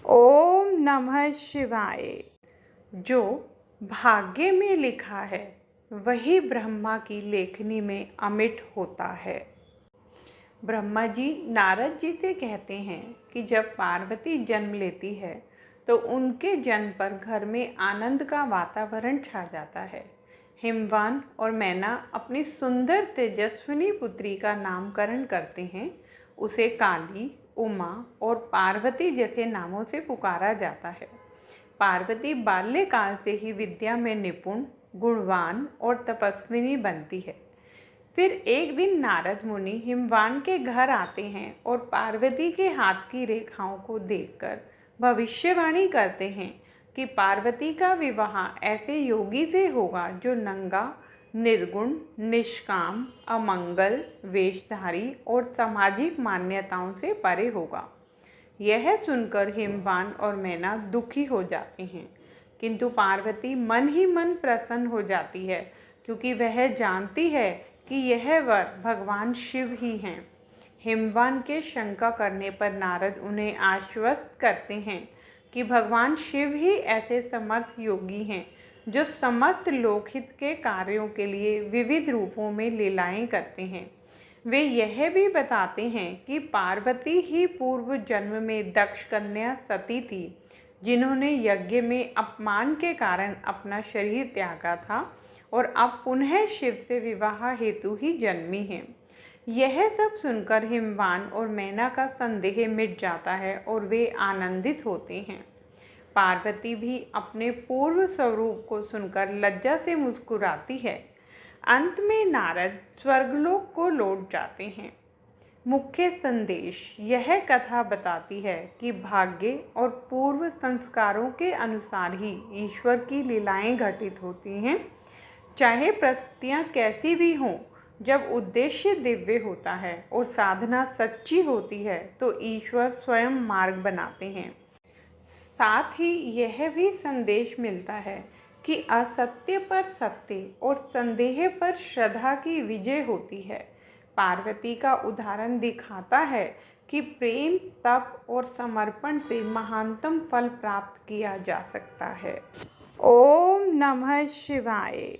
ओम नमः शिवाय। जो भाग्य में लिखा है वही ब्रह्मा की लेखनी में अमिट होता है। ब्रह्मा जी नारद जी से कहते हैं कि जब पार्वती जन्म लेती है तो उनके जन्म पर घर में आनंद का वातावरण छा जाता है। हिमवान और मैना अपनी सुंदर तेजस्विनी पुत्री का नामकरण करते हैं। उसे काली, उमा और पार्वती जैसे नामों से पुकारा जाता है। पार्वती बाल्यकाल से ही विद्या में निपुण, गुणवान और तपस्विनी बनती है। फिर एक दिन नारद मुनि हिमवान के घर आते हैं और पार्वती के हाथ की रेखाओं को देखकर भविष्यवाणी करते हैं कि पार्वती का विवाह ऐसे योगी से होगा जो नंगा, निर्गुण, निष्काम, अमंगल, वेशधारी और सामाजिक मान्यताओं से परे होगा। यह सुनकर हिमवान और मैना दुखी हो जाते हैं, किंतु पार्वती मन ही मन प्रसन्न हो जाती है क्योंकि वह जानती है कि यह वर भगवान शिव ही हैं। हिमवान के शंका करने पर नारद उन्हें आश्वस्त करते हैं कि भगवान शिव ही ऐसे समर्थ योगी हैं जो समस्त लोकहित के कार्यों के लिए विविध रूपों में लीलाएं करते हैं। वे यह भी बताते हैं कि पार्वती ही पूर्व जन्म में दक्ष कन्या सती थी, जिन्होंने यज्ञ में अपमान के कारण अपना शरीर त्यागा था और अब पुनः शिव से विवाह हेतु ही जन्मी हैं। यह सब सुनकर हिमवान और मैना का संदेह मिट जाता है और वे आनंदित होते हैं। पार्वती भी अपने पूर्व स्वरूप को सुनकर लज्जा से मुस्कुराती है। अंत में नारद स्वर्गलोक को लौट जाते हैं। मुख्य संदेश: यह कथा बताती है कि भाग्य और पूर्व संस्कारों के अनुसार ही ईश्वर की लीलाएं घटित होती हैं। चाहे परिस्थितियां कैसी भी हों, जब उद्देश्य दिव्य होता है और साधना सच्ची होती है तो ईश्वर स्वयं मार्ग बनाते हैं। साथ ही यह भी संदेश मिलता है कि असत्य पर सत्य और संदेह पर श्रद्धा की विजय होती है। पार्वती का उदाहरण दिखाता है कि प्रेम, तप और समर्पण से महानतम फल प्राप्त किया जा सकता है। ओम नमः शिवाय।